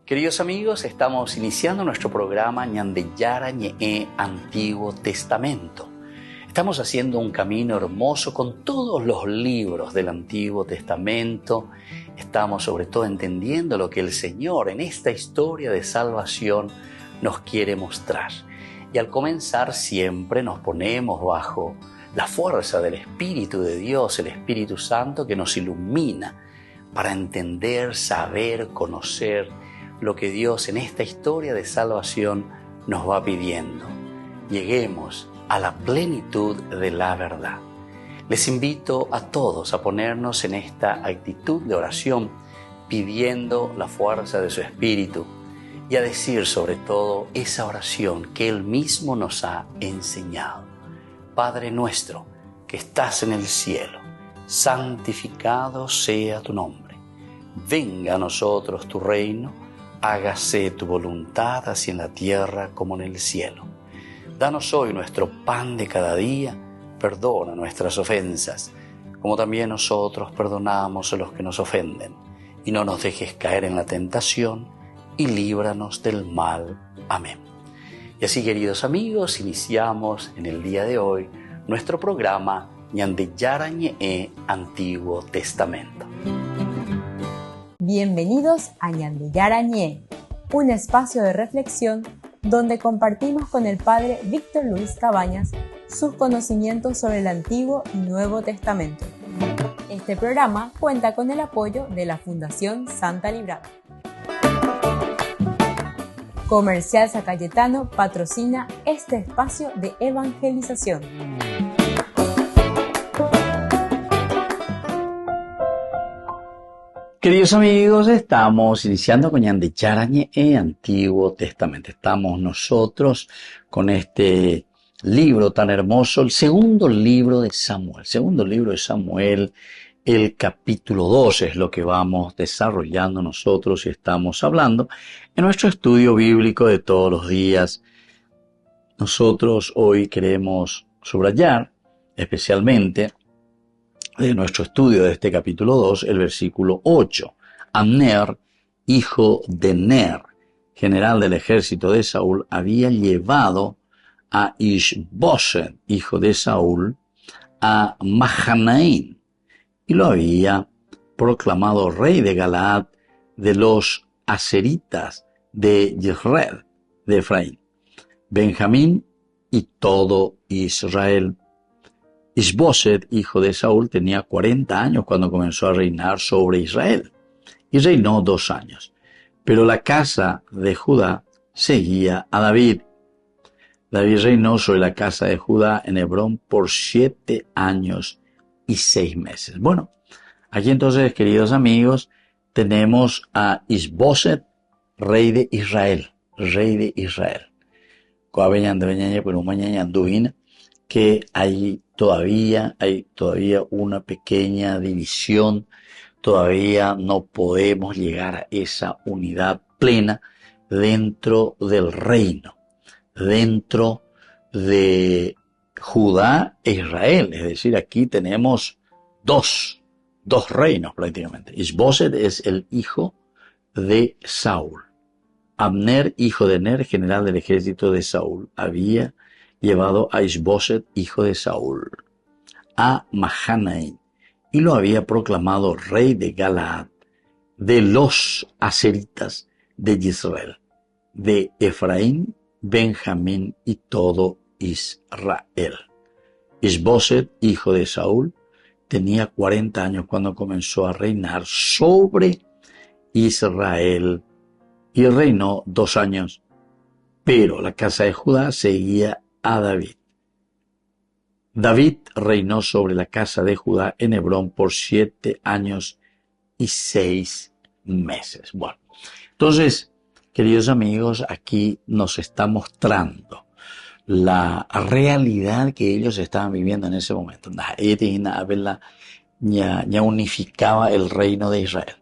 Queridos amigos, estamos iniciando nuestro programa Ñandeyara Ñe'e Antiguo Testamento. Estamos haciendo un camino hermoso con todos los libros del Antiguo Testamento. Estamos sobre todo entendiendo lo que el Señor en esta historia de salvación nos quiere mostrar. Y al comenzar siempre nos ponemos bajo la fuerza del Espíritu de Dios, el Espíritu Santo que nos ilumina para entender, saber, conocer lo que Dios en esta historia de salvación nos va pidiendo. Lleguemos a la plenitud de la verdad. Les invito a todos a ponernos en esta actitud de oración, pidiendo la fuerza de su Espíritu y a decir sobre todo esa oración que Él mismo nos ha enseñado. Padre nuestro que estás en el cielo, santificado sea tu nombre. Venga a nosotros tu reino, hágase tu voluntad así en la tierra como en el cielo. Danos hoy nuestro pan de cada día, perdona nuestras ofensas, como también nosotros perdonamos a los que nos ofenden. Y no nos dejes caer en la tentación, y líbranos del mal. Amén. Y así, queridos amigos, iniciamos en el día de hoy nuestro programa Ñandeyara Ñe'e Antiguo Testamento. Bienvenidos a Ñandeyara Ñe'e, un espacio de reflexión donde compartimos con el Padre Víctor Luis Cabañas sus conocimientos sobre el Antiguo y Nuevo Testamento. Este programa cuenta con el apoyo de la Fundación Santa Librada. Comercial San Cayetano patrocina este espacio de evangelización. Queridos amigos, estamos iniciando con Ñandeyara Ñe'e Antiguo Testamento. Estamos nosotros con este libro tan hermoso, el segundo libro de Samuel, el capítulo 2 es lo que vamos desarrollando nosotros y estamos hablando en nuestro estudio bíblico de todos los días. Nosotros hoy queremos subrayar especialmente de nuestro estudio de este capítulo 2, el versículo 8. Abner, hijo de Ner, general del ejército de Saúl, había llevado a Ishboset, hijo de Saúl, a Mahanaim, y lo había proclamado rey de Galaad de los aseritas de Yisrael, de Efraín, Benjamín y todo Israel. Ishboset, hijo de Saúl, tenía 40 años cuando comenzó a reinar sobre Israel, y reinó 2 años. Pero la casa de Judá seguía a David. David reinó sobre la casa de Judá en Hebrón por 7 años y 6 meses. Bueno, aquí entonces, queridos amigos, tenemos a Ishboset, rey de Israel. Que hay todavía una pequeña división, todavía no podemos llegar a esa unidad plena dentro del reino, dentro de Judá e Israel. Es decir, aquí tenemos dos reinos prácticamente. Ishboset es el hijo de Saúl. Abner, hijo de Ner, general del ejército de Saúl, había llevado a Ishboset, hijo de Saúl, a Mahanaim, y lo había proclamado rey de Galaad, de los aseritas de Israel, de Efraín, Benjamín y todo Israel. Ishboset, hijo de Saúl, tenía 40 años cuando comenzó a reinar sobre Israel y reinó 2 años, pero la casa de Judá seguía a David. David reinó sobre la casa de Judá en Hebrón por 7 años y 6 meses. Bueno, entonces, queridos amigos, aquí nos está mostrando la realidad que ellos estaban viviendo en ese momento. Ya unificaba el reino de Israel.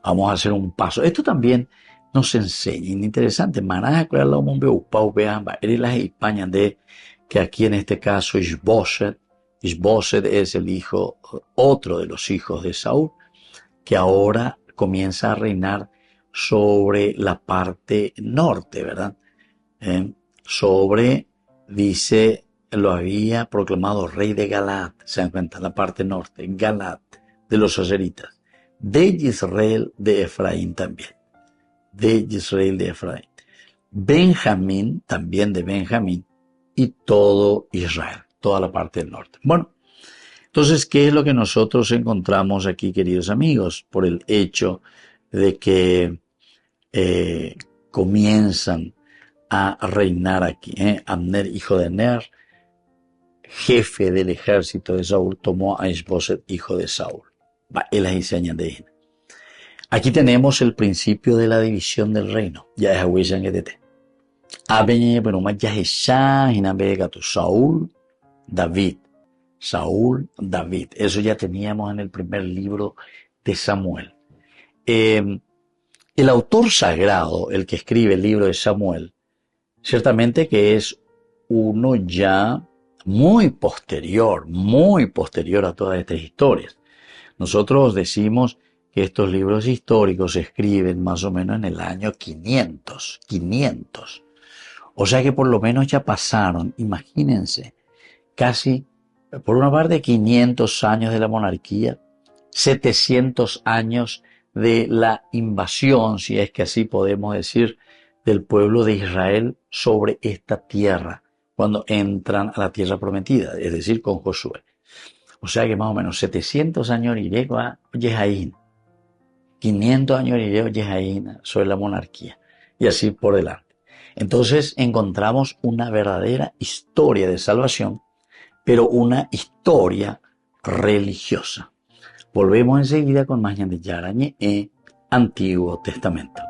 Vamos a hacer un paso. Esto también nos enseña, interesante, que aquí en este caso Ishboset es el hijo, otro de los hijos de Saúl, que ahora comienza a reinar sobre la parte norte, ¿verdad? Dice, lo había proclamado rey de Galaad, se dan cuenta, la parte norte, Galaad, de los aseritas, de Israel de Efraín también, de Israel de Efraín, Benjamín, también de Benjamín, y todo Israel, toda la parte del norte. Bueno, entonces, ¿qué es lo que nosotros encontramos aquí, queridos amigos? Por el hecho de que comienzan a reinar aquí. Abner, hijo de Ner, jefe del ejército de Saúl, tomó a Isboset, hijo de Saúl. Él ahí se añade. Aquí tenemos el principio de la división del reino. Ya es Ahuellan que te. Abenye, pero más ya es Saúl, David. Saúl, David. Eso ya teníamos en el primer libro de Samuel. El autor sagrado, el que escribe el libro de Samuel, ciertamente que es uno ya muy posterior a todas estas historias. Nosotros decimos que estos libros históricos se escriben más o menos en el año 500. O sea que por lo menos ya pasaron, imagínense, casi, por una parte, 500 años de la monarquía, 700 años de la invasión, si es que así podemos decir, del pueblo de Israel sobre esta tierra, cuando entran a la tierra prometida, es decir, con Josué. O sea que más o menos 700 años irego a Yehaín, 500 años irego a Yehaín sobre la monarquía, y así por delante. Entonces encontramos una verdadera historia de salvación, pero una historia religiosa. Volvemos enseguida con más de Yarañe en Antiguo Testamento.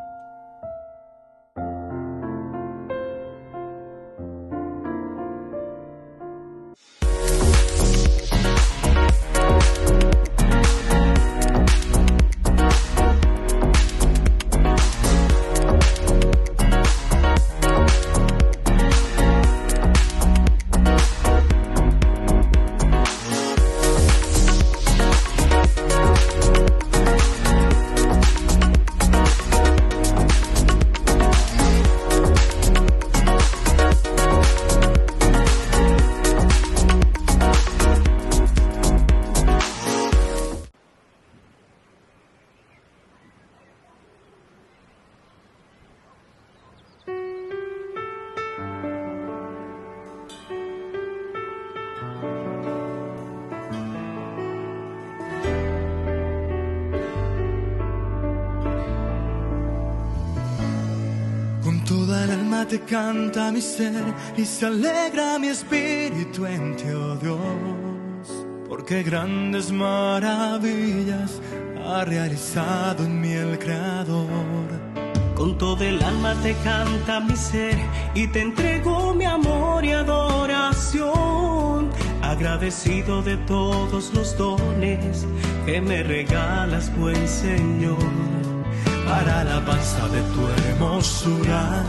Toda el alma te canta mi ser y se alegra mi espíritu en ti, oh Dios, porque grandes maravillas ha realizado en mí el Creador. Con todo el alma te canta mi ser y te entrego mi amor y adoración, agradecido de todos los dones que me regalas, buen Señor. Para alabanza de tu hermosura,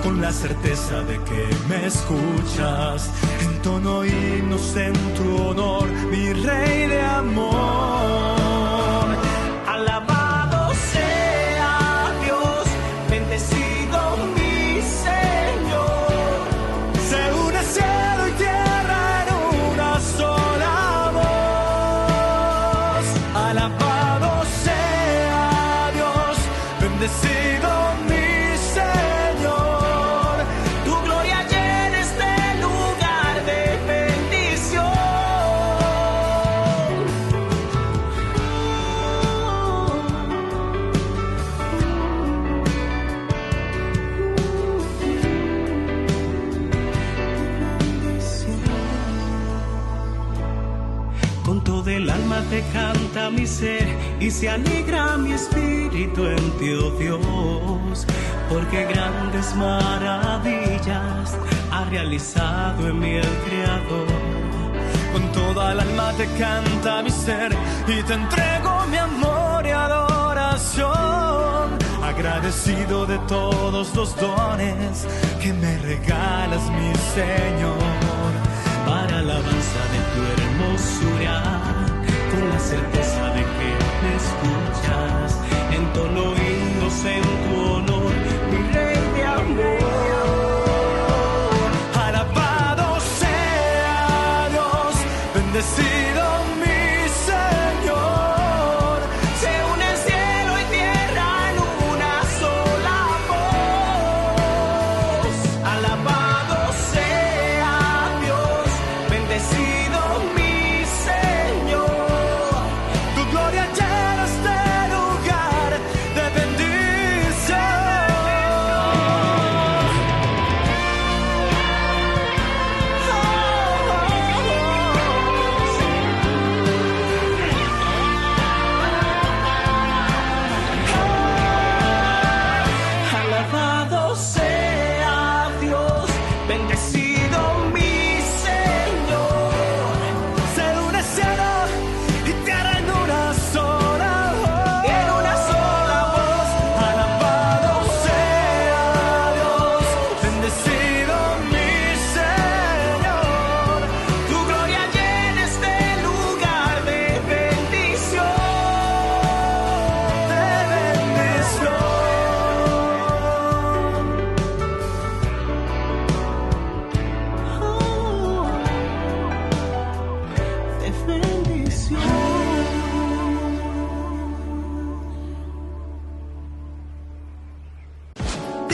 con la certeza de que me escuchas, entono himnos en tu honor, mi Rey de amor. Alabado sea Dios, bendecido mi Señor. Se une cielo y tierra en una sola voz. Alabado sea Dios, bendecido mi Señor, tu gloria llena este lugar de bendición. Con todo el alma te canta mi ser y se alegra mi espíritu en ti, oh Dios, porque grandes maravillas ha realizado en mí el Creador. Con toda el alma te canta mi ser y te entrego mi amor y adoración, agradecido de todos los dones que me regalas, mi Señor. Para alabanza de tu hermosura, con la certeza de que me escuchas, entono himnos en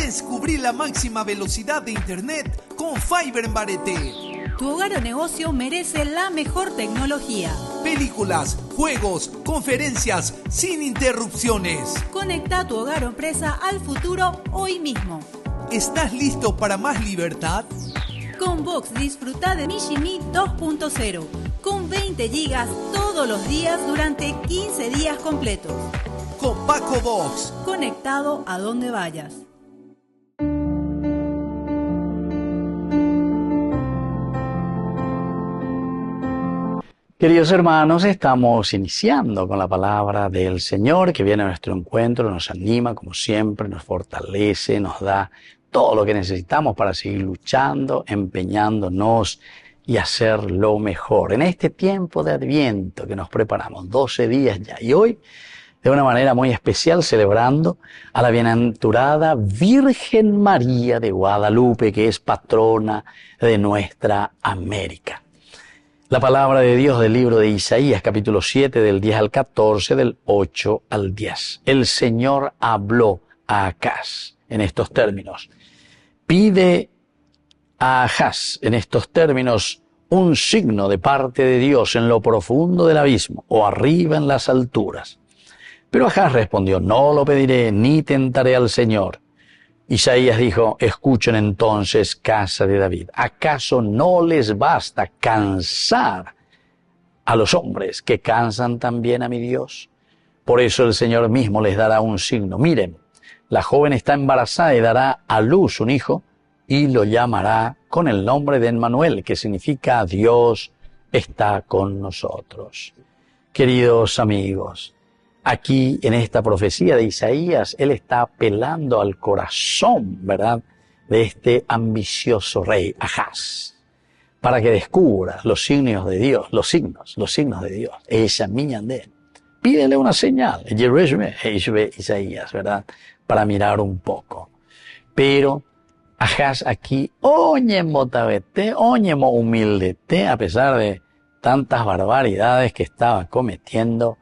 Descubrí la máxima velocidad de internet con Fiber en Barete. Tu hogar o negocio merece la mejor tecnología. Películas, juegos, conferencias, sin interrupciones. Conecta tu hogar o empresa al futuro hoy mismo. ¿Estás listo para más libertad? Con Vox disfruta de Mishimi 2.0 con 20 gigas todos los días durante 15 días completos. Con Paco Vox. Conectado a donde vayas. Queridos hermanos, estamos iniciando con la palabra del Señor que viene a nuestro encuentro, nos anima como siempre, nos fortalece, nos da todo lo que necesitamos para seguir luchando, empeñándonos y hacer lo mejor. En este tiempo de Adviento que nos preparamos, 12 días ya, y hoy de una manera muy especial celebrando a la bienaventurada Virgen María de Guadalupe, que es patrona de nuestra América. La palabra de Dios del libro de Isaías, capítulo 7, del 10 al 14, del 8 al 10. El Señor habló a Acaz en estos términos. Pide a Ahaz en estos términos un signo de parte de Dios en lo profundo del abismo o arriba en las alturas. Pero Ahaz respondió, no lo pediré ni tentaré al Señor. Isaías dijo, escuchen entonces, casa de David, ¿acaso no les basta cansar a los hombres que cansan también a mi Dios? Por eso el Señor mismo les dará un signo. Miren, la joven está embarazada y dará a luz un hijo y lo llamará con el nombre de Emmanuel, que significa Dios está con nosotros. Queridos amigos, aquí en esta profecía de Isaías, él está apelando al corazón, ¿verdad?, de este ambicioso rey, Ahaz, para que descubra los signos de Dios, los signos de Dios. Esa miñande. Pídele una señal, Isaías, ¿verdad?, para mirar un poco. Pero Ahaz aquí, oñemo tabete, oñemo humildete, a pesar de tantas barbaridades que estaba cometiendo.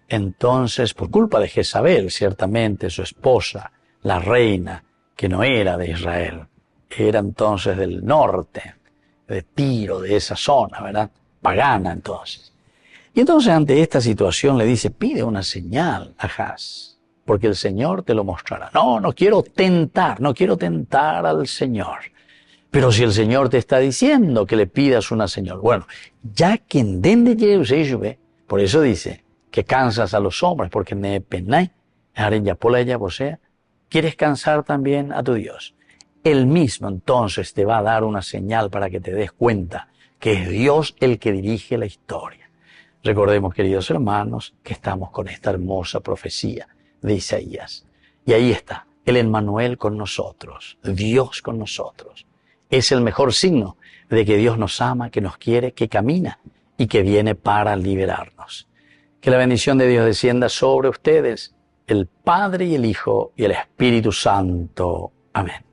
Entonces, por culpa de Jezabel, ciertamente su esposa, la reina, que no era de Israel, era entonces del norte, de Tiro, de esa zona, ¿verdad?, pagana entonces. Y entonces ante esta situación le dice, pide una señal a Ahaz, porque el Señor te lo mostrará. No quiero tentar al Señor. Pero si el Señor te está diciendo que le pidas una señal, bueno, ya que en dende lleve, por eso dice, que cansas a los hombres, porque quieres cansar también a tu Dios. Él mismo entonces te va a dar una señal para que te des cuenta que es Dios el que dirige la historia. Recordemos, queridos hermanos, que estamos con esta hermosa profecía de Isaías. Y ahí está, el Emmanuel con nosotros, Dios con nosotros. Es el mejor signo de que Dios nos ama, que nos quiere, que camina y que viene para liberarnos. Que la bendición de Dios descienda sobre ustedes, el Padre y el Hijo y el Espíritu Santo. Amén.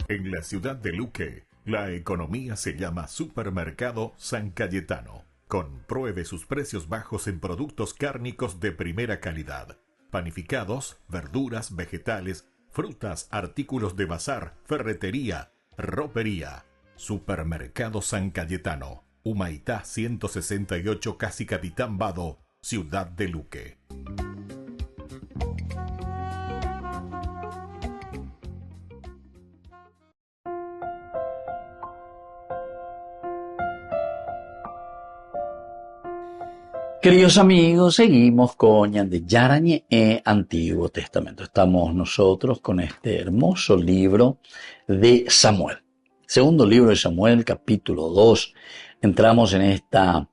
En la ciudad de Luque, la economía se llama Supermercado San Cayetano. Compruebe sus precios bajos en productos cárnicos de primera calidad. Panificados, verduras, vegetales, frutas, artículos de bazar, ferretería, ropería. Supermercado San Cayetano, Humaitá 168, Casi Capitán Vado, Ciudad de Luque. Queridos amigos, seguimos con Ñandeyara Ñe'e Antiguo Testamento. Estamos nosotros con este hermoso libro de Samuel. Segundo libro de Samuel, capítulo 2. Entramos en esta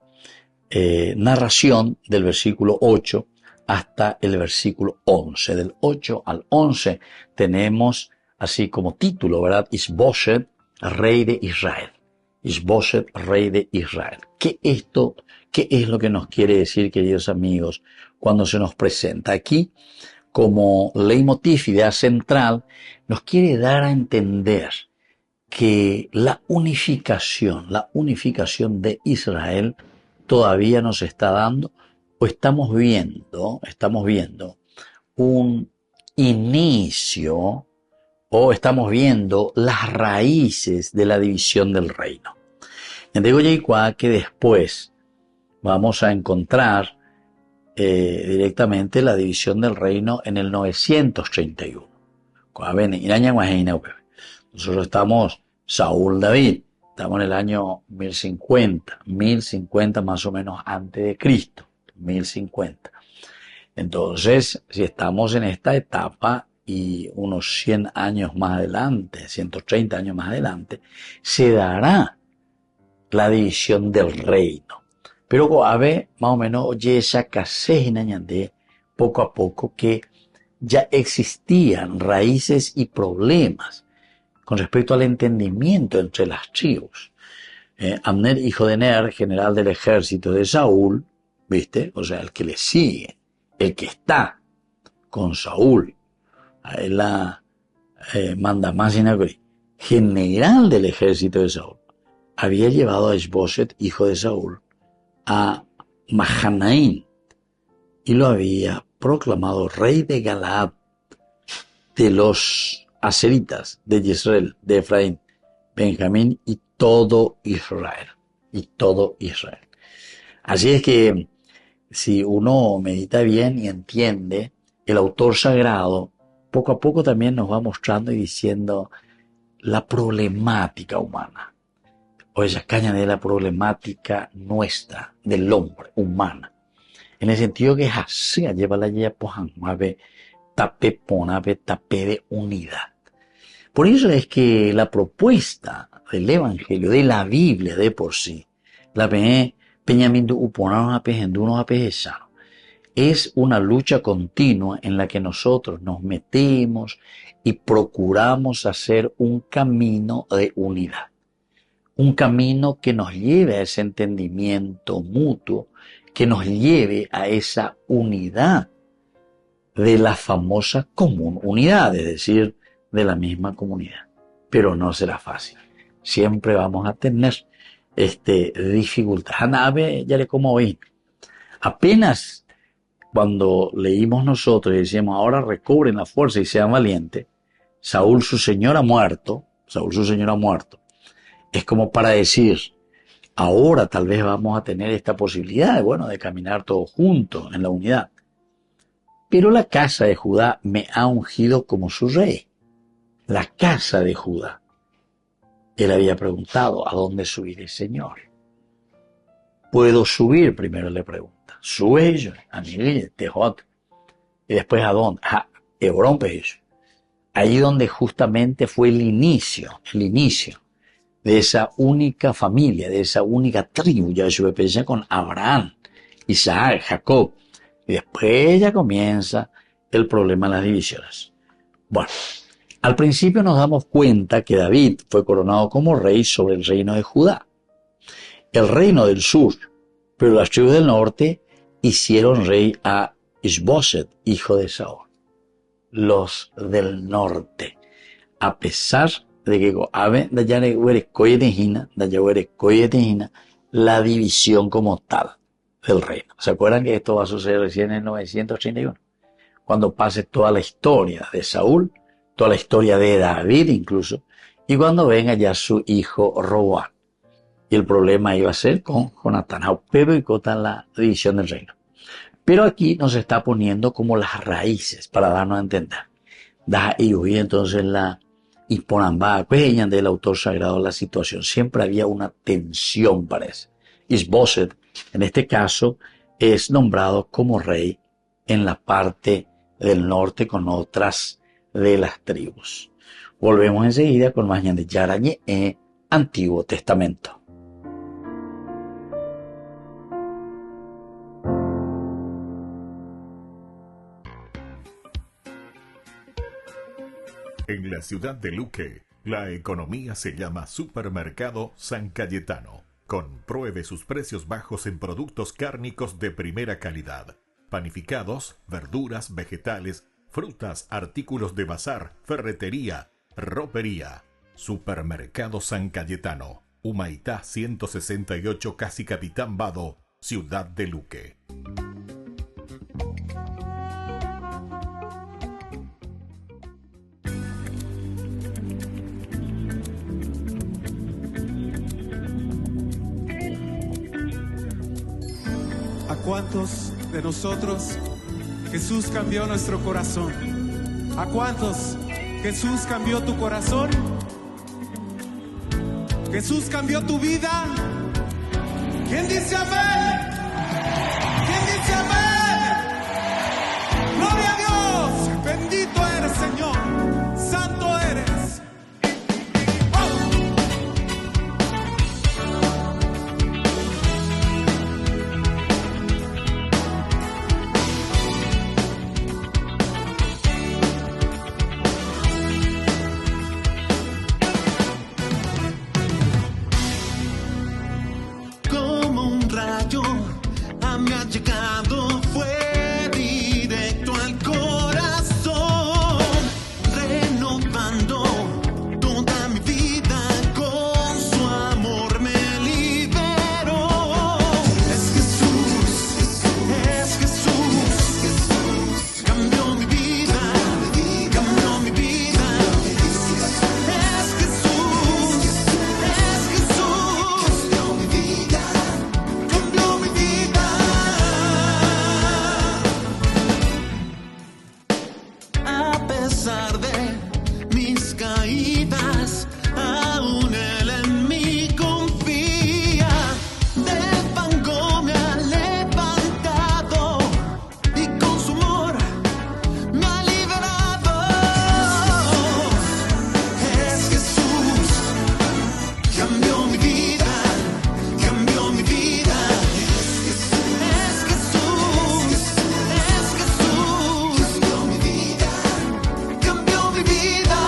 narración del versículo 8 hasta el versículo 11. Del 8 al 11 tenemos así como título, ¿verdad? Isboset, rey de Israel. Isboset, rey de Israel. ¿Qué es lo que nos quiere decir, queridos amigos, cuando se nos presenta? Aquí, como leitmotiv, idea central, nos quiere dar a entender que la unificación de Israel todavía no se está dando, o estamos viendo un inicio, o estamos viendo las raíces de la división del reino. Digo que después vamos a encontrar directamente la división del reino en el 931. Nosotros estamos Saúl David, estamos en el año 1050 más o menos antes de Cristo, 1050. Entonces, si estamos en esta etapa y unos 100 años más adelante, 130 años más adelante, se dará la división del reino. Pero más o menos oye esa poco a poco que ya existían raíces y problemas con respecto al entendimiento entre las tribus. Abner, hijo de Ner, general del ejército de Saúl, ¿viste? O sea, el que le sigue, el que está con Saúl, a él la manda más general del ejército de Saúl, había llevado a Isboset, hijo de Saúl, a Mahanaim y lo había proclamado rey de Galaad, de los aseritas, de Yisrael, de Efraín, Benjamín y todo Israel. Así es que si uno medita bien y entiende, el autor sagrado poco a poco también nos va mostrando y diciendo la problemática humana. O esa caña de la problemática nuestra, del hombre, humana. En el sentido que así lleva la guía tapé de unidad. Por eso es que la propuesta del Evangelio, de la Biblia de por sí, la es una lucha continua en la que nosotros nos metemos y procuramos hacer un camino de unidad. Un camino que nos lleve a ese entendimiento mutuo, que nos lleve a esa unidad de la famosa común unidad, es decir, de la misma comunidad. Pero no será fácil. Siempre vamos a tener dificultad. Ya le como hoy. Apenas cuando leímos nosotros y decíamos, ahora recobren la fuerza y sean valientes, Saúl su señor ha muerto. Es como para decir, ahora tal vez vamos a tener esta posibilidad, de caminar todos juntos en la unidad. Pero la casa de Judá me ha ungido como su rey. La casa de Judá. Él había preguntado, ¿a dónde subiré, Señor? ¿Puedo subir? Primero le pregunta. Sube yo, a Miguel, Tejot. Y después, ¿a dónde? A Hebrón, ahí donde justamente fue el inicio de esa única familia, de esa única tribu, ya yo pensé con Abraham, Isaac, Jacob, y después ya comienza el problema de las divisiones. Bueno, al principio nos damos cuenta que David fue coronado como rey sobre el reino de Judá, el reino del sur, pero las tribus del norte hicieron rey a Isboset, hijo de Saúl. Los del norte, a pesar de que la división como tal del reino. ¿Se acuerdan que esto va a suceder recién en 931? Cuando pase toda la historia de Saúl, toda la historia de David incluso, y cuando venga ya su hijo Roboam. Y el problema iba a ser con Jonatán, pero y con la división del reino. Pero aquí nos está poniendo como las raíces para darnos a entender. Y entonces y por ambas del autor sagrado la situación. Siempre había una tensión, parece. Isboset, en este caso, es nombrado como rey en la parte del norte con otras de las tribus. Volvemos enseguida con más de Yarañe Antiguo Testamento. En la ciudad de Luque, la economía se llama Supermercado San Cayetano. Compruebe sus precios bajos en productos cárnicos de primera calidad. Panificados, verduras, vegetales, frutas, artículos de bazar, ferretería, ropería. Supermercado San Cayetano, Humaitá 168, Casi Capitán Vado, Ciudad de Luque. ¿A cuántos de nosotros Jesús cambió nuestro corazón? ¿A cuántos Jesús cambió tu corazón? ¿Jesús cambió tu vida? ¿Quién dice amén? ¿Quién dice amén? ¡Gloria a Dios! Bendito eres, Señor. Santo eres. Llegado fue directo al corazón, renovando toda mi vida con su amor me liberó. Es Jesús, cambió mi vida, cambió mi vida. Es Jesús, cambió mi vida, cambió mi vida. A pesar de mis caídas, aún Él en mí confía. Del fango me ha levantado y con su amor me ha liberado. Es Jesús, cambió mi vida, cambió mi vida. Es Jesús, cambió mi vida, cambió mi vida.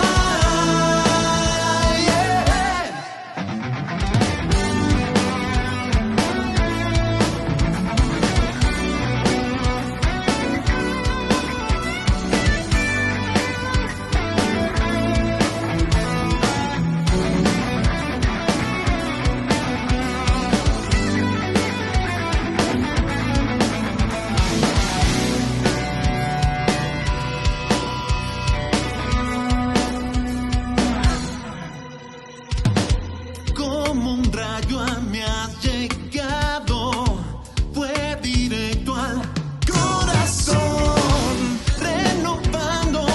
Como un rayo me has llegado, fue directo al corazón, renovando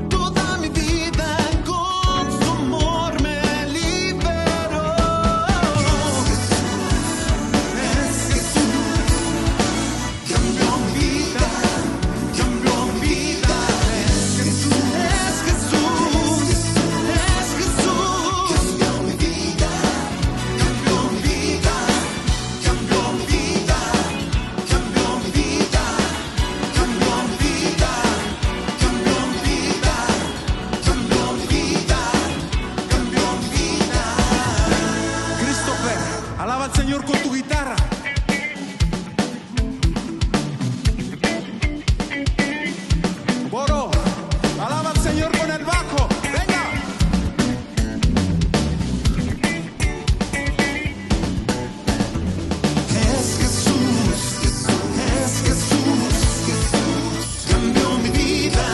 toda mi vida con su amor me liberó. Es Jesús, cambió mi vida, cambió mi vida. Es Jesús, cambió mi vida, cambió mi vida, cambió mi vida, cambió mi vida, cambió mi vida, cambió mi vida, cambió mi vida, cambió mi vida. Christopher, alaba al Señor con tu guitarra. Boro, alaba al Señor con el bajo. Venga. Es Jesús, cambió mi vida,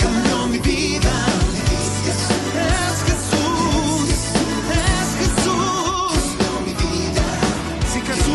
cambió mi vida. Es Jesús, cambió mi vida. Si Jesús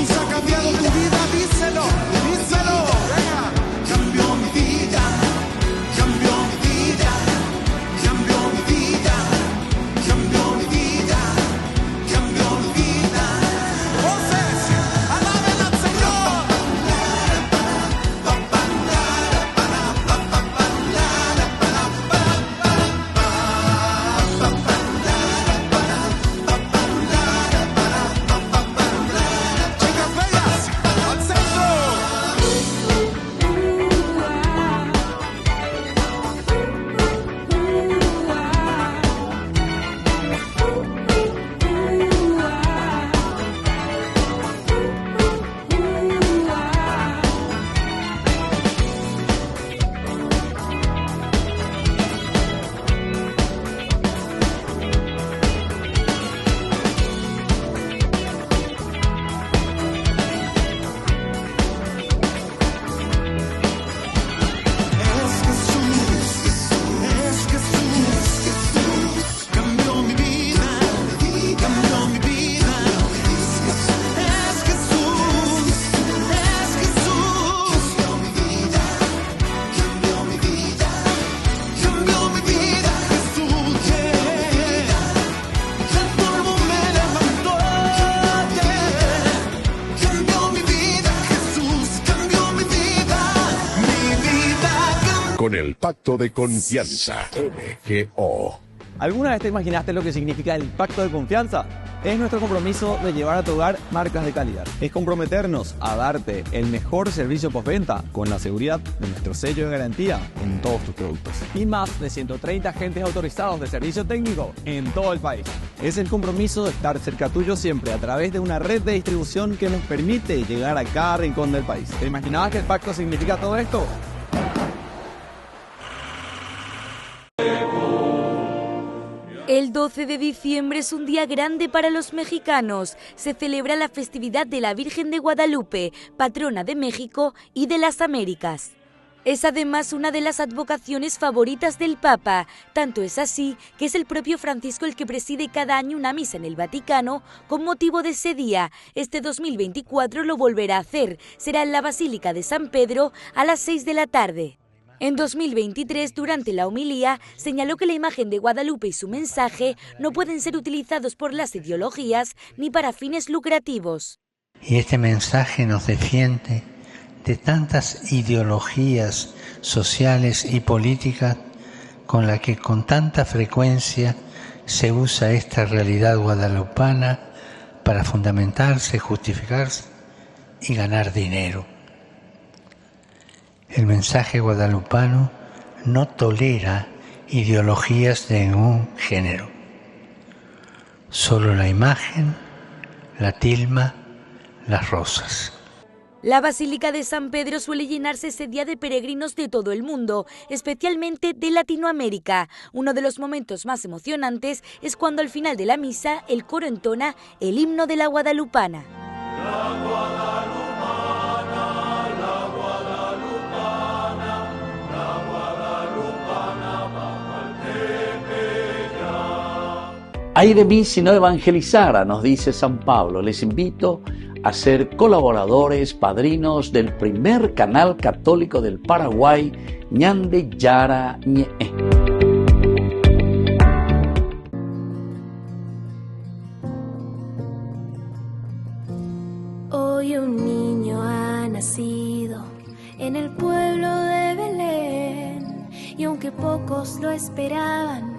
con el Pacto de Confianza. MGO. ¿Alguna vez te imaginaste lo que significa el Pacto de Confianza? Es nuestro compromiso de llevar a tu hogar marcas de calidad. Es comprometernos a darte el mejor servicio postventa con la seguridad de nuestro sello de garantía en todos tus productos. Y más de 130 agentes autorizados de servicio técnico en todo el país. Es el compromiso de estar cerca tuyo siempre a través de una red de distribución que nos permite llegar a cada rincón del país. ¿Te imaginabas que el pacto significa todo esto? El 12 de diciembre es un día grande para los mexicanos. Se celebra la festividad de la Virgen de Guadalupe, patrona de México y de las Américas. Es además una de las advocaciones favoritas del Papa. Tanto es así que es el propio Francisco el que preside cada año una misa en el Vaticano con motivo de ese día. Este 2024 lo volverá a hacer. Será en la Basílica de San Pedro a las 6 de la tarde. En 2023, durante la homilía, señaló que la imagen de Guadalupe y su mensaje no pueden ser utilizados por las ideologías ni para fines lucrativos. Y este mensaje nos defiende de tantas ideologías sociales y políticas con las que con tanta frecuencia se usa esta realidad guadalupana para fundamentarse, justificarse y ganar dinero. El mensaje guadalupano no tolera ideologías de ningún género. Solo la imagen, la tilma, las rosas. La Basílica de San Pedro suele llenarse ese día de peregrinos de todo el mundo, especialmente de Latinoamérica. Uno de los momentos más emocionantes es cuando al final de la misa el coro entona el himno de la guadalupana. La guadalupana. Ay de mí si no evangelizara, nos dice San Pablo. Les invito a ser colaboradores, padrinos del primer canal católico del Paraguay, Ñande Yara Ñe. Hoy un niño ha nacido en el pueblo de Belén, y aunque pocos lo esperaban,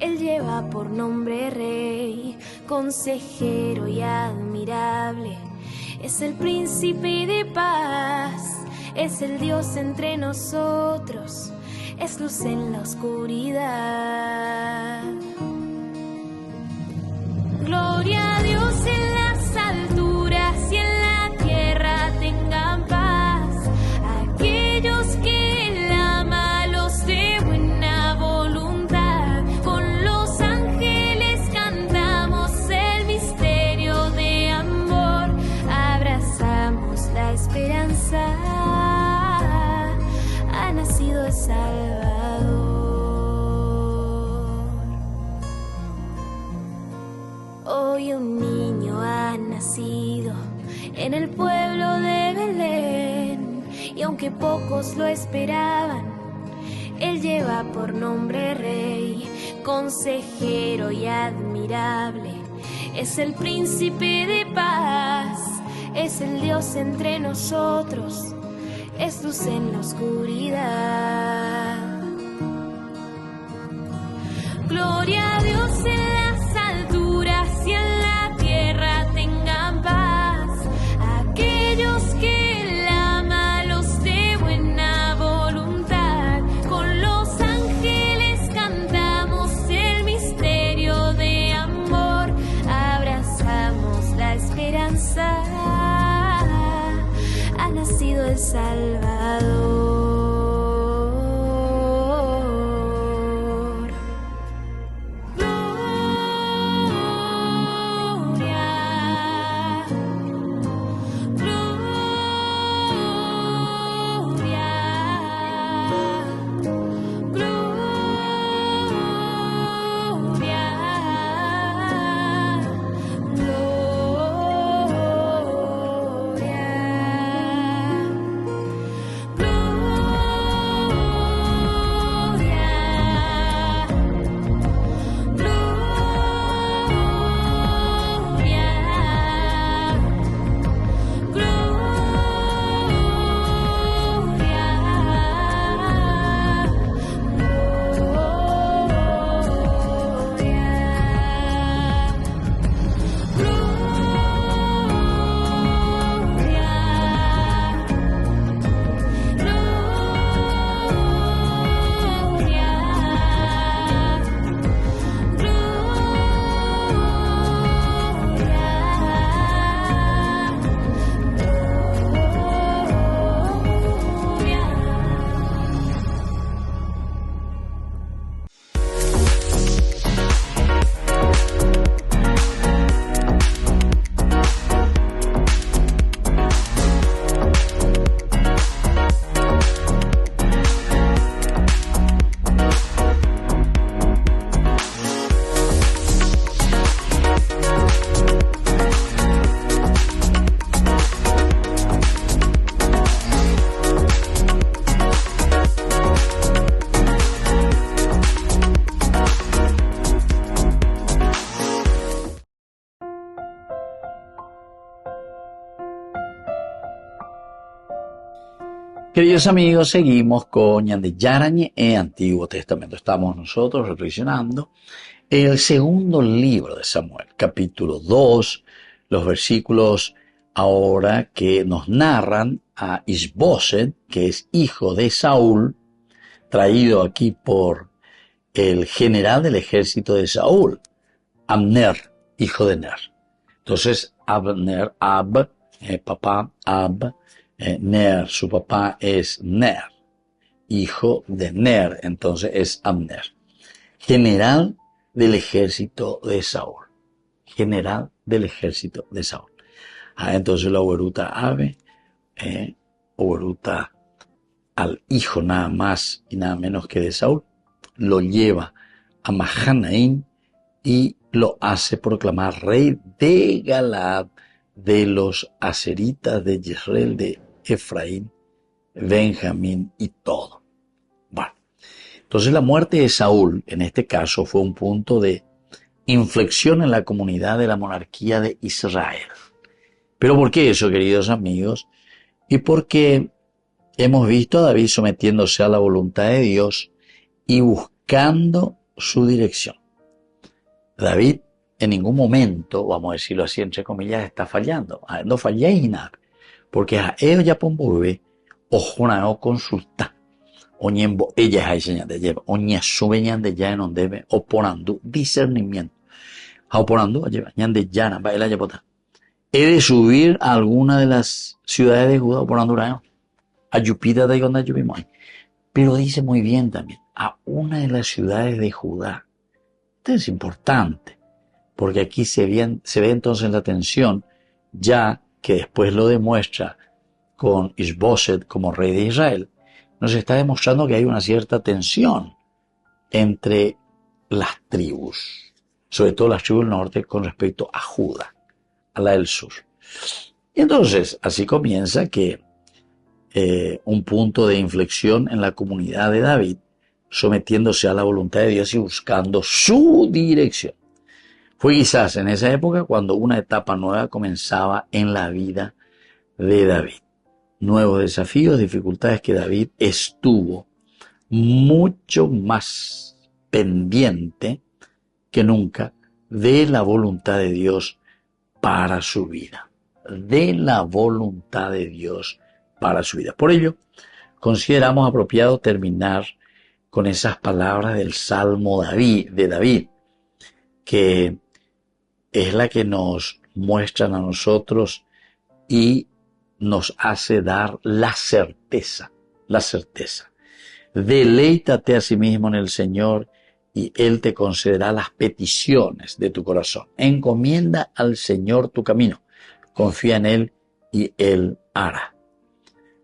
él lleva por nombre Rey, consejero y admirable. Es el príncipe de paz, es el Dios entre nosotros, es luz en la oscuridad. Gloria a Dios en las alturas y en la tierra tengan paz. Aquellos que él ama, los de buena voluntad. Con los ángeles cantamos el misterio de amor. Abrazamos la esperanza. Ha nacido el Salvador. Hoy un niño ha nacido en el pueblo de Belén, y aunque pocos lo esperaban, él lleva por nombre Rey, consejero y admirable. Es el príncipe de paz, es el Dios entre nosotros, es luz en la oscuridad. Gloria a Dios en las alturas y en la tierra tengan paz. Aquellos que él ama, los de buena voluntad. Con los ángeles cantamos el misterio de amor. Abrazamos la esperanza. Ha nacido el Salvador. Gloria Queridos amigos, seguimos con Ñandeyara Ñe'e, Antiguo Testamento. Estamos nosotros reflexionando el segundo libro de Samuel, capítulo 2, los versículos ahora que nos narran a Isboset, que es hijo de Saúl, traído aquí por el general del ejército de Saúl, Abner, hijo de Ner. Entonces, Abner, papá, Ner, su papá es Ner, hijo de Ner, entonces es Abner, general del ejército de Saúl, general del ejército de Saúl. Entonces la oberuta oberuta al hijo nada más y nada menos que de Saúl, lo lleva a Mahanaim y lo hace proclamar rey de Galaad, de los aseritas de Jezreel, de Efraín, Benjamín y todo. Bueno, entonces la muerte de Saúl, en este caso, fue un punto de inflexión en la comunidad de la monarquía de Israel. ¿Pero por qué eso, queridos amigos? Y porque hemos visto a David sometiéndose a la voluntad de Dios y buscando su dirección. David en ningún momento, vamos a decirlo así, entre comillas, está fallando. No falléis nada. Porque a ellos ya pongo ojona o consulta. Oñembo, ella es ahí de lleva. Oña subeñan de ya en donde debe, oporando discernimiento. Oporando, lleva, ñan de llana, va el ayapota. He de subir a alguna de las ciudades de Judá, oporando urayo. A Yupita de donde yuvimos. Pero dice muy bien también, a una de las ciudades de Judá. Esto es importante. Porque aquí se ve entonces la tensión, ya que después lo demuestra con Isboset como rey de Israel, nos está demostrando que hay una cierta tensión entre las tribus, sobre todo las tribus del norte con respecto a Judá, a la del sur. Y entonces, así comienza que un punto de inflexión en la comunidad de David, sometiéndose a la voluntad de Dios y buscando su dirección. Fue quizás en esa época cuando una etapa nueva comenzaba en la vida de David. Nuevos desafíos, dificultades que David estuvo mucho más pendiente que nunca de la voluntad de Dios para su vida. De la voluntad de Dios para su vida. Por ello, consideramos apropiado terminar con esas palabras del Salmo de David, que es la que nos muestran a nosotros y nos hace dar la certeza. Deleítate a sí mismo en el Señor y Él te concederá las peticiones de tu corazón. Encomienda al Señor tu camino, confía en Él y Él hará.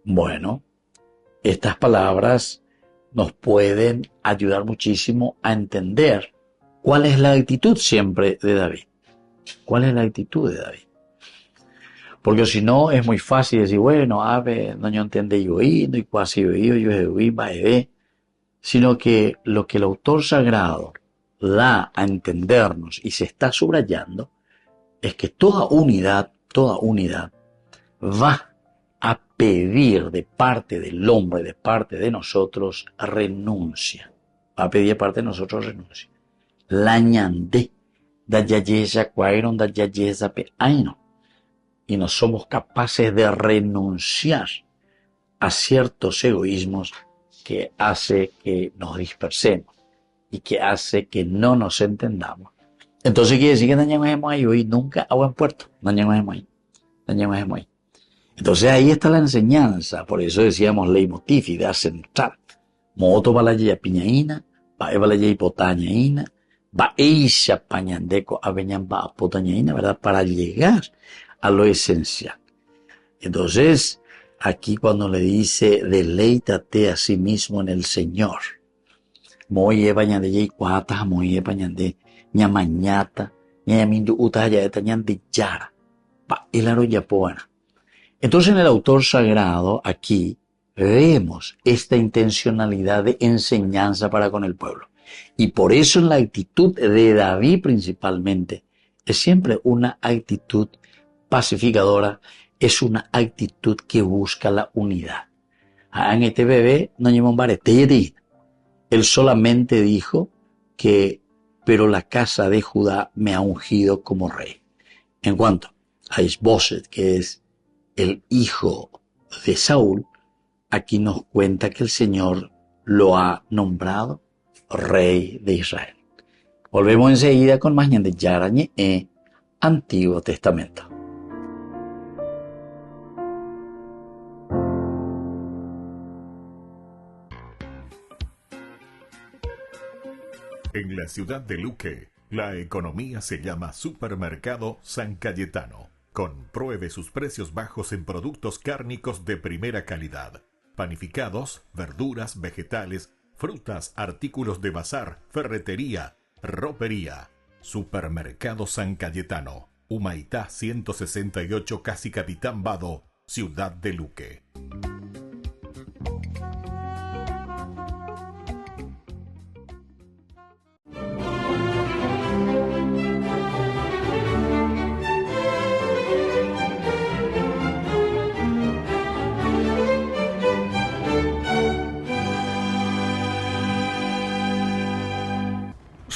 Bueno, estas palabras nos pueden ayudar muchísimo a entender cuál es la actitud siempre de David. ¿Cuál es la actitud de David? Porque si no, es muy fácil decir, bueno, no entiende yo y casi yo sino que lo que el autor sagrado da a entendernos y se está subrayando es que toda unidad va a pedir de parte del hombre, de parte de nosotros, renuncia. Va a pedir de parte de nosotros renuncia. La ñandé. Y no somos capaces de renunciar a ciertos egoísmos que hace que nos dispersemos y que hace que no nos entendamos. Entonces quiere decir que dañamos ahí hoy nunca a buen puerto. Dañamos ahí. Entonces ahí está la enseñanza. Por eso decíamos leitmotiv, idea central. Moto balaya piñaína, pa balaya hipotañaína, va eisha pañandeco aveñan va potañaína, ¿verdad? Para llegar a lo esencial. Entonces, aquí cuando le dice, deleítate a sí mismo en el Señor. Moye pañande y cuata, moye pañande, ñamañata, ñamindu utaya de tañande yara, pa el aroya poana. Entonces, en el autor sagrado, aquí, vemos esta intencionalidad de enseñanza para con el pueblo. Y por eso en la actitud de David principalmente, es siempre una actitud pacificadora, es una actitud que busca la unidad. En este bebé no lleva un barete. Él solamente dijo que, pero la casa de Judá me ha ungido como rey. En cuanto a Isboset, que es el hijo de Saúl, aquí nos cuenta que el Señor lo ha nombrado rey de Israel. Volvemos enseguida con más Ñan de Yara Ñe'e, Antiguo Testamento. En la ciudad de Luque, la economía se llama Supermercado San Cayetano. Compruebe sus precios bajos en productos cárnicos de primera calidad. Panificados, verduras, vegetales, frutas, artículos de bazar, ferretería, ropería. Supermercado San Cayetano, Humaitá 168, Casi Capitán Vado, ciudad de Luque.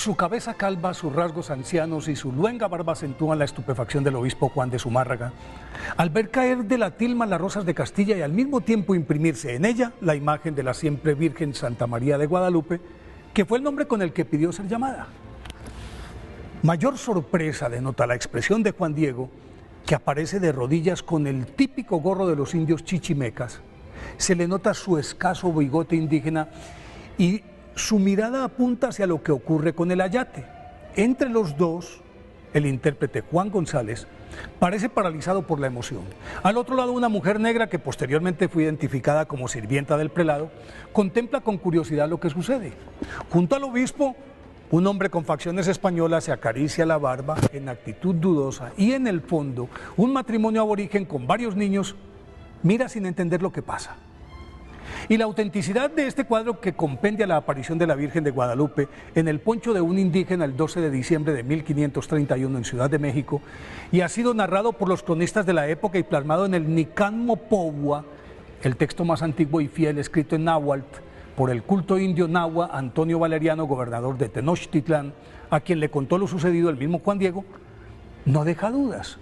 Su cabeza calva, sus rasgos ancianos y su luenga barba acentúan la estupefacción del obispo Juan de Zumárraga al ver caer de la tilma las rosas de Castilla y al mismo tiempo imprimirse en ella la imagen de la siempre Virgen Santa María de Guadalupe, que fue el nombre con el que pidió ser llamada. Mayor sorpresa denota la expresión de Juan Diego, que aparece de rodillas con el típico gorro de los indios chichimecas. Se le nota su escaso bigote indígena y su mirada apunta hacia lo que ocurre con el ayate. Entre los dos, el intérprete Juan González parece paralizado por la emoción. Al otro lado, una mujer negra que posteriormente fue identificada como sirvienta del prelado, contempla con curiosidad lo que sucede. Junto al obispo, un hombre con facciones españolas se acaricia la barba en actitud dudosa y en el fondo, un matrimonio aborigen con varios niños mira sin entender lo que pasa. Y la autenticidad de este cuadro, que compendia la aparición de la Virgen de Guadalupe en el poncho de un indígena el 12 de diciembre de 1531 en Ciudad de México, y ha sido narrado por los cronistas de la época y plasmado en el Nican Mopogua, el texto más antiguo y fiel escrito en náhuatl por el culto indio nahua Antonio Valeriano, gobernador de Tenochtitlán, a quien le contó lo sucedido el mismo Juan Diego, no deja dudas.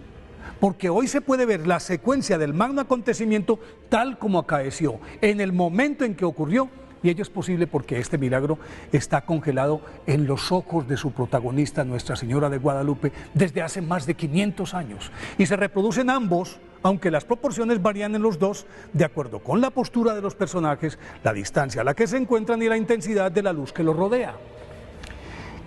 Porque hoy se puede ver la secuencia del magno acontecimiento tal como acaeció, en el momento en que ocurrió, y ello es posible porque este milagro está congelado en los ojos de su protagonista, Nuestra Señora de Guadalupe, desde hace más de 500 años. Y se reproducen ambos, aunque las proporciones varían en los dos, de acuerdo con la postura de los personajes, la distancia a la que se encuentran y la intensidad de la luz que los rodea.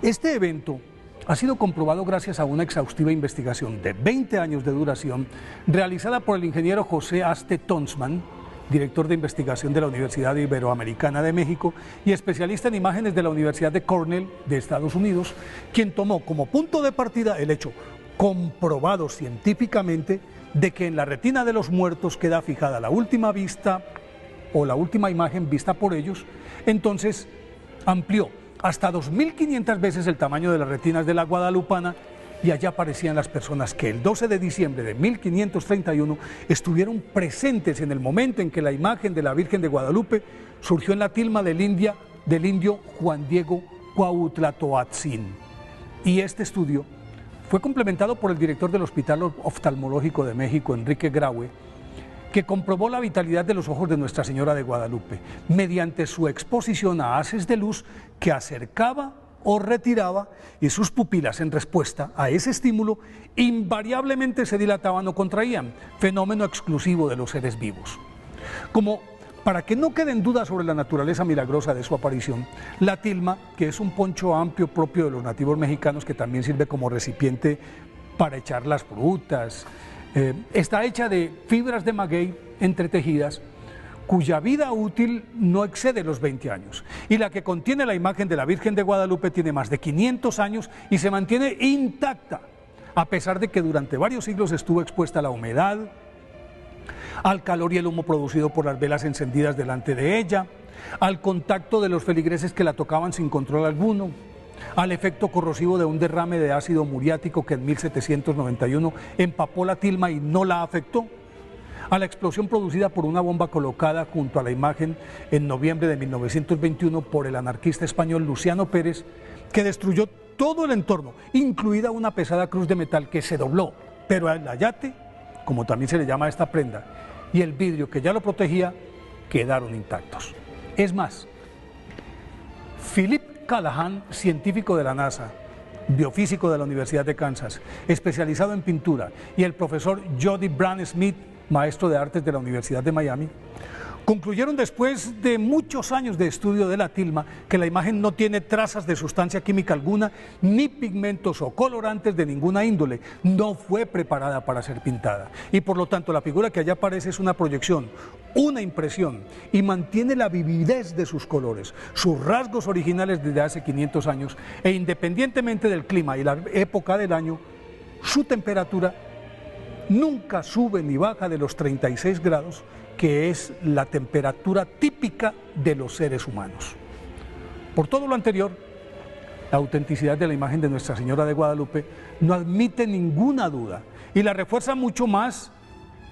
Este evento ha sido comprobado gracias a una exhaustiva investigación de 20 años de duración realizada por el ingeniero José Aste Tonsman, director de investigación de la Universidad Iberoamericana de México y especialista en imágenes de la Universidad de Cornell de Estados Unidos, quien tomó como punto de partida el hecho comprobado científicamente de que en la retina de los muertos queda fijada la última vista o la última imagen vista por ellos. Entonces amplió hasta 2.500 veces el tamaño de las retinas de la guadalupana y allá aparecían las personas que el 12 de diciembre de 1531 estuvieron presentes en el momento en que la imagen de la Virgen de Guadalupe surgió en la tilma del indio Juan Diego Cuautlatoatzin. Y este estudio fue complementado por el director del Hospital Oftalmológico de México, Enrique Graue, que comprobó la vitalidad de los ojos de Nuestra Señora de Guadalupe mediante su exposición a haces de luz que acercaba o retiraba, y sus pupilas en respuesta a ese estímulo invariablemente se dilataban o contraían, fenómeno exclusivo de los seres vivos. Como para que no queden dudas sobre la naturaleza milagrosa de su aparición, la tilma, que es un poncho amplio propio de los nativos mexicanos que también sirve como recipiente para echar las frutas, está hecha de fibras de maguey entretejidas, cuya vida útil no excede los 20 años. Y la que contiene la imagen de la Virgen de Guadalupe tiene más de 500 años y se mantiene intacta, a pesar de que durante varios siglos estuvo expuesta a la humedad, al calor y el humo producido por las velas encendidas delante de ella, al contacto de los feligreses que la tocaban sin control alguno, al efecto corrosivo de un derrame de ácido muriático que en 1791 empapó la tilma y no la afectó, a la explosión producida por una bomba colocada junto a la imagen en noviembre de 1921 por el anarquista español Luciano Pérez, que destruyó todo el entorno, incluida una pesada cruz de metal que se dobló, pero el ayate, como también se le llama a esta prenda, y el vidrio que ya lo protegía, quedaron intactos. Es más, Philip Callahan, científico de la NASA, biofísico de la Universidad de Kansas, especializado en pintura, y el profesor Jody Brand Smith, maestro de artes de la Universidad de Miami, concluyeron después de muchos años de estudio de la tilma que la imagen no tiene trazas de sustancia química alguna, ni pigmentos o colorantes de ninguna índole, no fue preparada para ser pintada, y por lo tanto la figura que allá aparece es una proyección, una impresión, y mantiene la vividez de sus colores, sus rasgos originales desde hace 500 años, e independientemente del clima y la época del año, su temperatura nunca sube ni baja de los 36 grados, que es la temperatura típica de los seres humanos. Por todo lo anterior, la autenticidad de la imagen de Nuestra Señora de Guadalupe no admite ninguna duda y la refuerza mucho más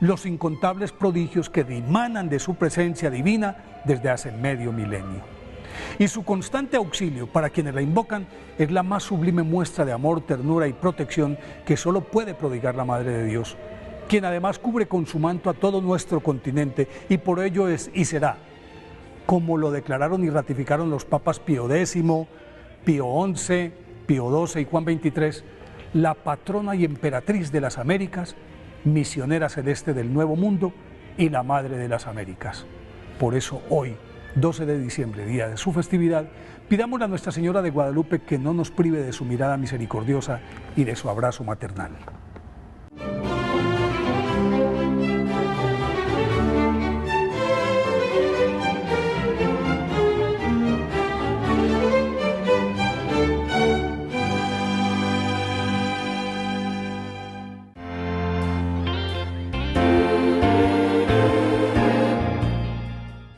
los incontables prodigios que dimanan de su presencia divina desde hace medio milenio. Y su constante auxilio para quienes la invocan es la más sublime muestra de amor, ternura y protección que solo puede prodigar la Madre de Dios, quien además cubre con su manto a todo nuestro continente, y por ello es y será, como lo declararon y ratificaron los papas Pío X, Pío XI, Pío XII y Juan XXIII, la patrona y emperatriz de las Américas, misionera celeste del Nuevo Mundo y la Madre de las Américas. Por eso hoy, 12 de diciembre, día de su festividad, pidamos a Nuestra Señora de Guadalupe que no nos prive de su mirada misericordiosa y de su abrazo maternal.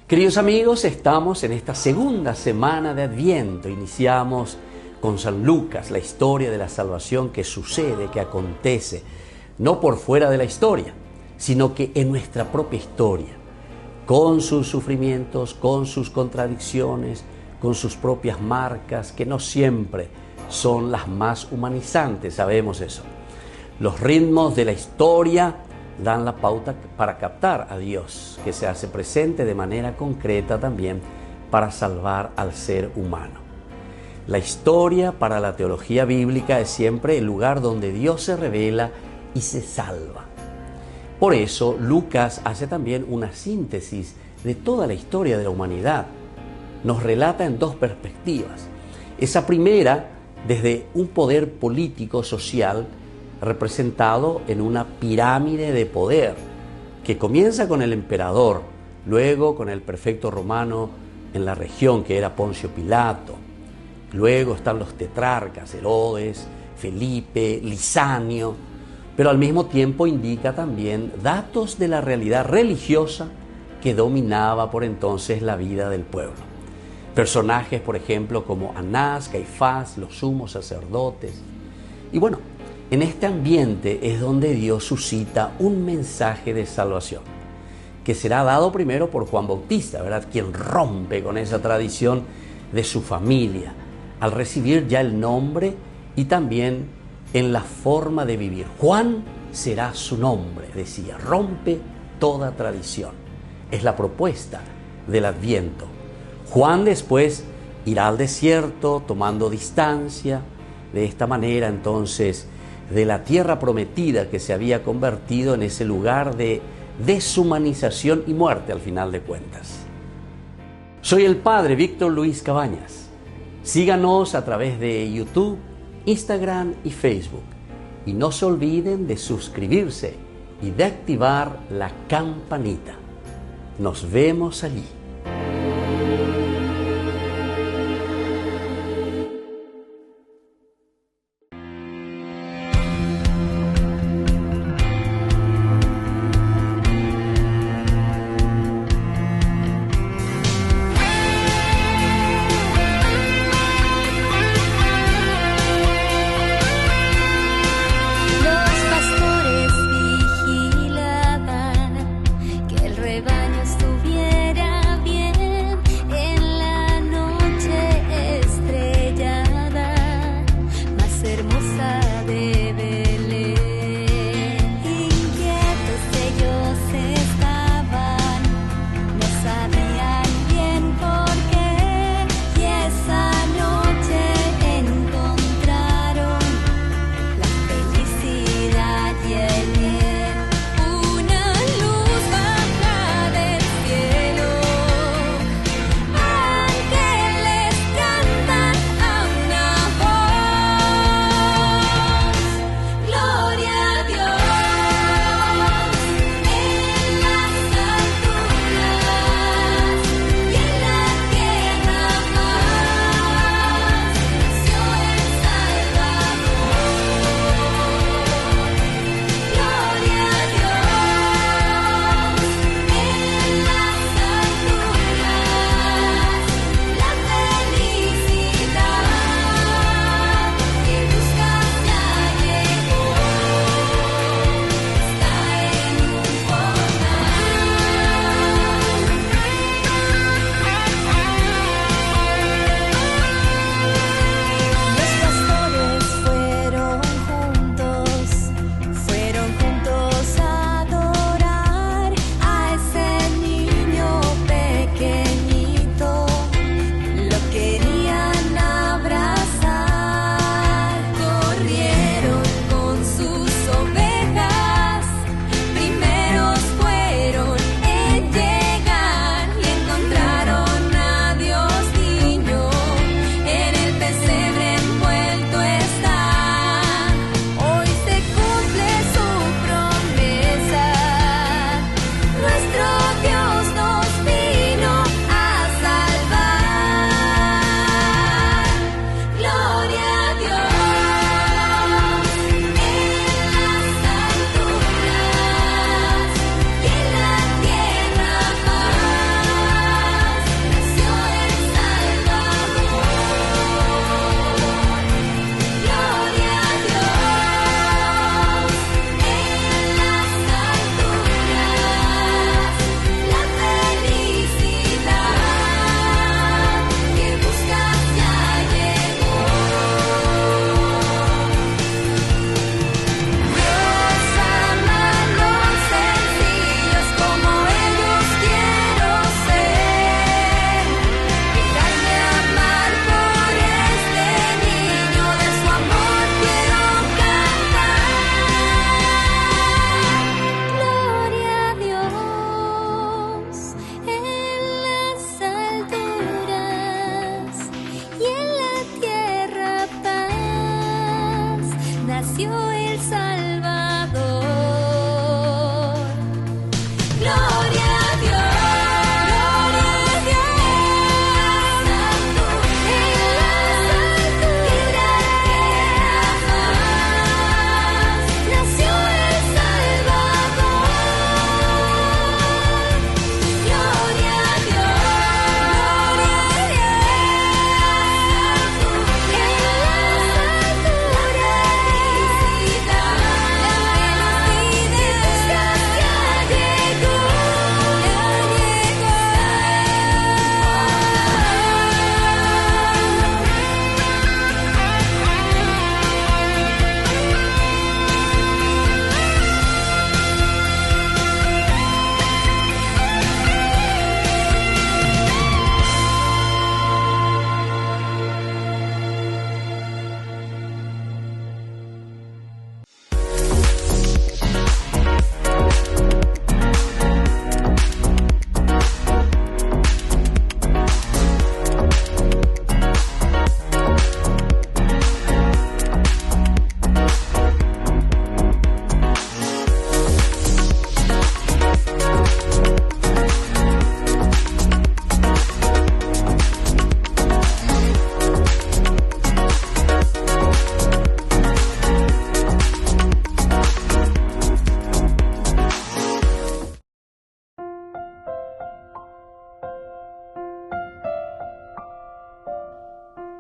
Queridos amigos, estamos en esta segunda semana de Adviento. Iniciamos con San Lucas, la historia de la salvación que sucede, que acontece, no por fuera de la historia, sino que en nuestra propia historia, con sus sufrimientos, con sus contradicciones, con sus propias marcas, que no siempre son las más humanizantes, sabemos eso. Los ritmos de la historia dan la pauta para captar a Dios, que se hace presente de manera concreta también para salvar al ser humano. La historia para la teología bíblica es siempre el lugar donde Dios se revela y se salva. Por eso Lucas hace también una síntesis de toda la historia de la humanidad. Nos relata en dos perspectivas. Esa primera, desde un poder político social representado en una pirámide de poder que comienza con el emperador, luego con el prefecto romano en la región que era Poncio Pilato, luego están los tetrarcas, Herodes, Felipe, Lisanio, pero al mismo tiempo indica también datos de la realidad religiosa que dominaba por entonces la vida del pueblo. Personajes, por ejemplo, como Anás, Caifás, los sumos sacerdotes. Y bueno, en este ambiente es donde Dios suscita un mensaje de salvación, que será dado primero por Juan Bautista, ¿verdad?, quien rompe con esa tradición de su familia, al recibir ya el nombre y también en la forma de vivir. Juan será su nombre, decía, rompe toda tradición. Es la propuesta del Adviento. Juan después irá al desierto tomando distancia, de esta manera entonces de la tierra prometida que se había convertido en ese lugar de deshumanización y muerte al final de cuentas. Soy el Padre Víctor Luis Cabañas. Síganos a través de YouTube, Instagram y Facebook. Y no se olviden de suscribirse y de activar la campanita. Nos vemos allí.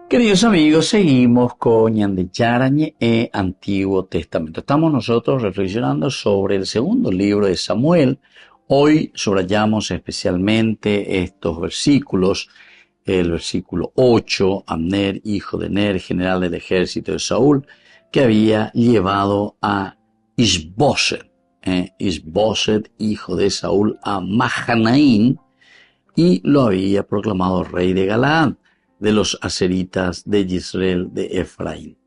Queridos amigos, seguimos con Ñande Yara Ñe'e, Antiguo Testamento. Estamos nosotros reflexionando sobre el segundo libro de Samuel. Hoy subrayamos especialmente estos versículos. El versículo 8, Abner, hijo de Ner, general del ejército de Saúl, que había llevado a Isboset, hijo de Saúl, a Mahanaín, y lo había proclamado rey de Galaad, de los aseritas de Israel de Efraín.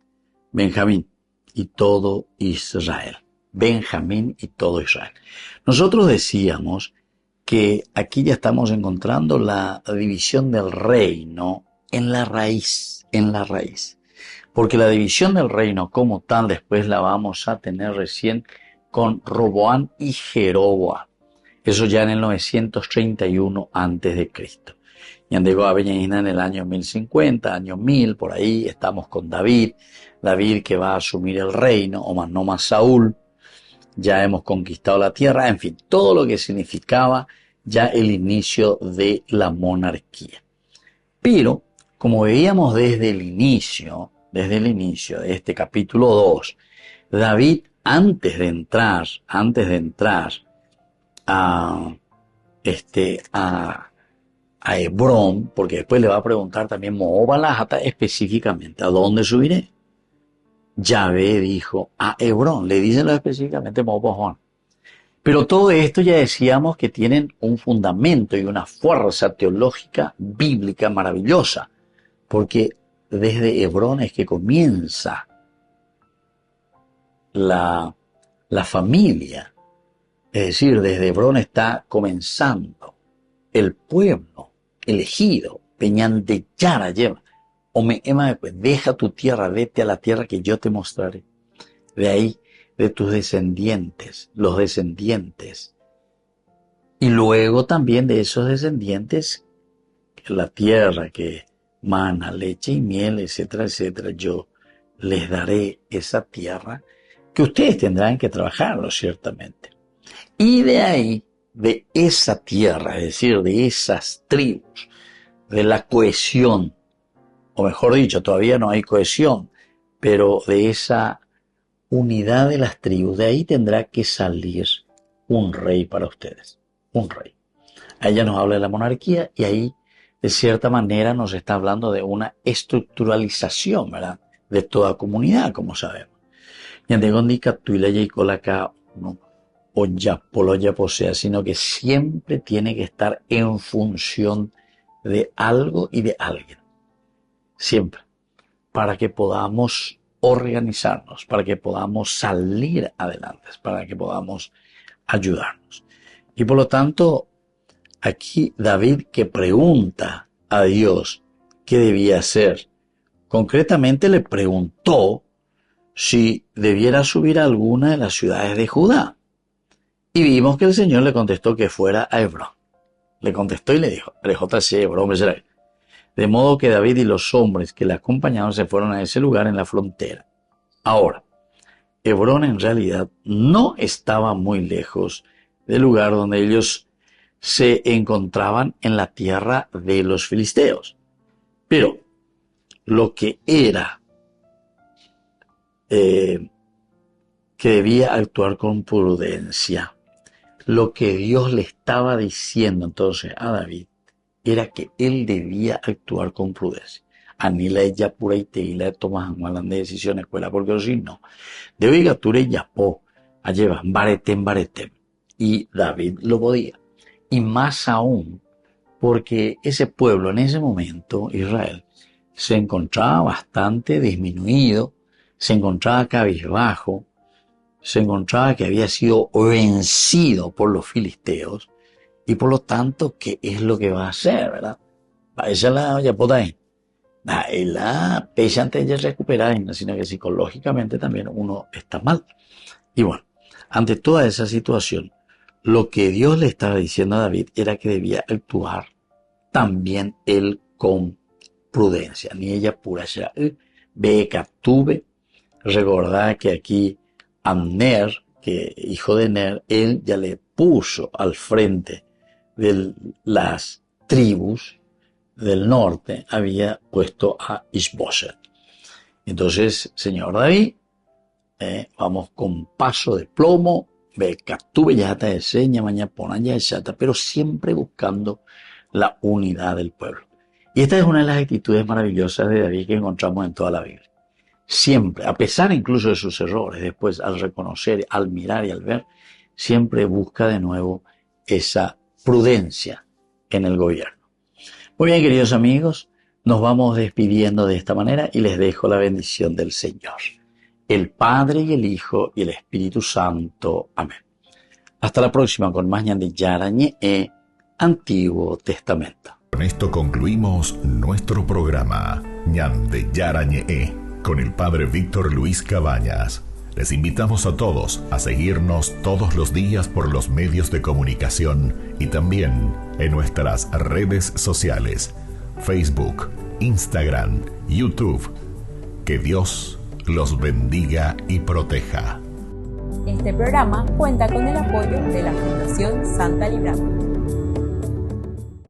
Benjamín y todo Israel. Benjamín y todo Israel. Nosotros decíamos que aquí ya estamos encontrando la división del reino en la raíz. Porque la división del reino como tal después la vamos a tener recién con Roboam y Jeroboam. Eso ya en el 931 a.C. Ya llegó a Beñaína en el año 1050, año 1000, por ahí estamos con David que va a asumir el reino, o más no más Saúl, ya hemos conquistado la tierra, en fin, todo lo que significaba ya el inicio de la monarquía. Pero, como veíamos desde el inicio de este capítulo 2, David, antes de entrar a Hebrón, porque después le va a preguntar también Mohobalajata específicamente, ¿a dónde subiré? Yahvé dijo, a Hebrón, le dicen específicamente Mohobalajata. Pero todo esto ya decíamos que tienen un fundamento y una fuerza teológica bíblica maravillosa, porque desde Hebrón es que comienza la familia, es decir, desde Hebrón está comenzando el pueblo elegido, Peñante Yara lleva, o me ema después, deja tu tierra, vete a la tierra que yo te mostraré. De ahí, de tus descendientes, los descendientes. Y luego también de esos descendientes, la tierra que mana leche y miel, etcétera, etcétera, yo les daré esa tierra que ustedes tendrán que trabajarlo ciertamente. Y de ahí, de esa tierra, es decir, de esas tribus, de la cohesión, o mejor dicho, todavía no hay cohesión, pero de esa unidad de las tribus, de ahí tendrá que salir un rey para ustedes, un rey. Ahí ya nos habla de la monarquía y ahí, de cierta manera, nos está hablando de una estructuralización, ¿verdad?, de toda comunidad, como sabemos. O ya posea, sino que siempre tiene que estar en función de algo y de alguien. Siempre. Para que podamos organizarnos, para que podamos salir adelante, para que podamos ayudarnos. Y por lo tanto, aquí David que pregunta a Dios qué debía hacer, concretamente le preguntó si debiera subir a alguna de las ciudades de Judá. Y vimos que el Señor le contestó que fuera a Hebrón. Le contestó y le dijo, Hebrón, de modo que David y los hombres que le acompañaron se fueron a ese lugar en la frontera. Ahora, Hebrón en realidad no estaba muy lejos del lugar donde ellos se encontraban en la tierra de los filisteos. Pero lo que era que debía actuar con prudencia, lo que Dios le estaba diciendo entonces a David era que él debía actuar con prudencia. Anila ella pura y teila tomas malas decisiones, escuela, porque si no, de hoy gature yapó, a llevar baretem. Y David lo podía. Y más aún, porque ese pueblo en ese momento, Israel, se encontraba bastante disminuido, se encontraba cabizbajo, se encontraba que había sido vencido por los filisteos y por lo tanto, ¿qué es lo que va a hacer, verdad? Esa la yapotay. La pesa antes de recuperar, sino que psicológicamente también uno está mal. Y bueno, ante toda esa situación, lo que Dios le estaba diciendo a David era que debía actuar también él con prudencia. Ni ella pura será. Ve captuve. Recordad que aquí Abner, que hijo de Ner, él ya le puso al frente de las tribus del norte había puesto a Ishbosheth. Entonces, señor David, vamos con paso de plomo, pero siempre buscando la unidad del pueblo. Y esta es una de las actitudes maravillosas de David que encontramos en toda la Biblia. Siempre, a pesar incluso de sus errores, después al reconocer, al mirar y al ver, siempre busca de nuevo esa prudencia en el gobierno. Muy bien, queridos amigos, nos vamos despidiendo de esta manera y les dejo la bendición del Señor, el Padre y el Hijo y el Espíritu Santo. Amén. Hasta la próxima con más Ñan de Yara Ñe'e, Antiguo Testamento. Con esto concluimos nuestro programa Ñan de Yara Ñe'e con el Padre Víctor Luis Cabañas. Les invitamos a todos a seguirnos todos los días por los medios de comunicación y también en nuestras redes sociales, Facebook, Instagram, YouTube. Que Dios los bendiga y proteja. Este programa cuenta con el apoyo de la Fundación Santa Librada.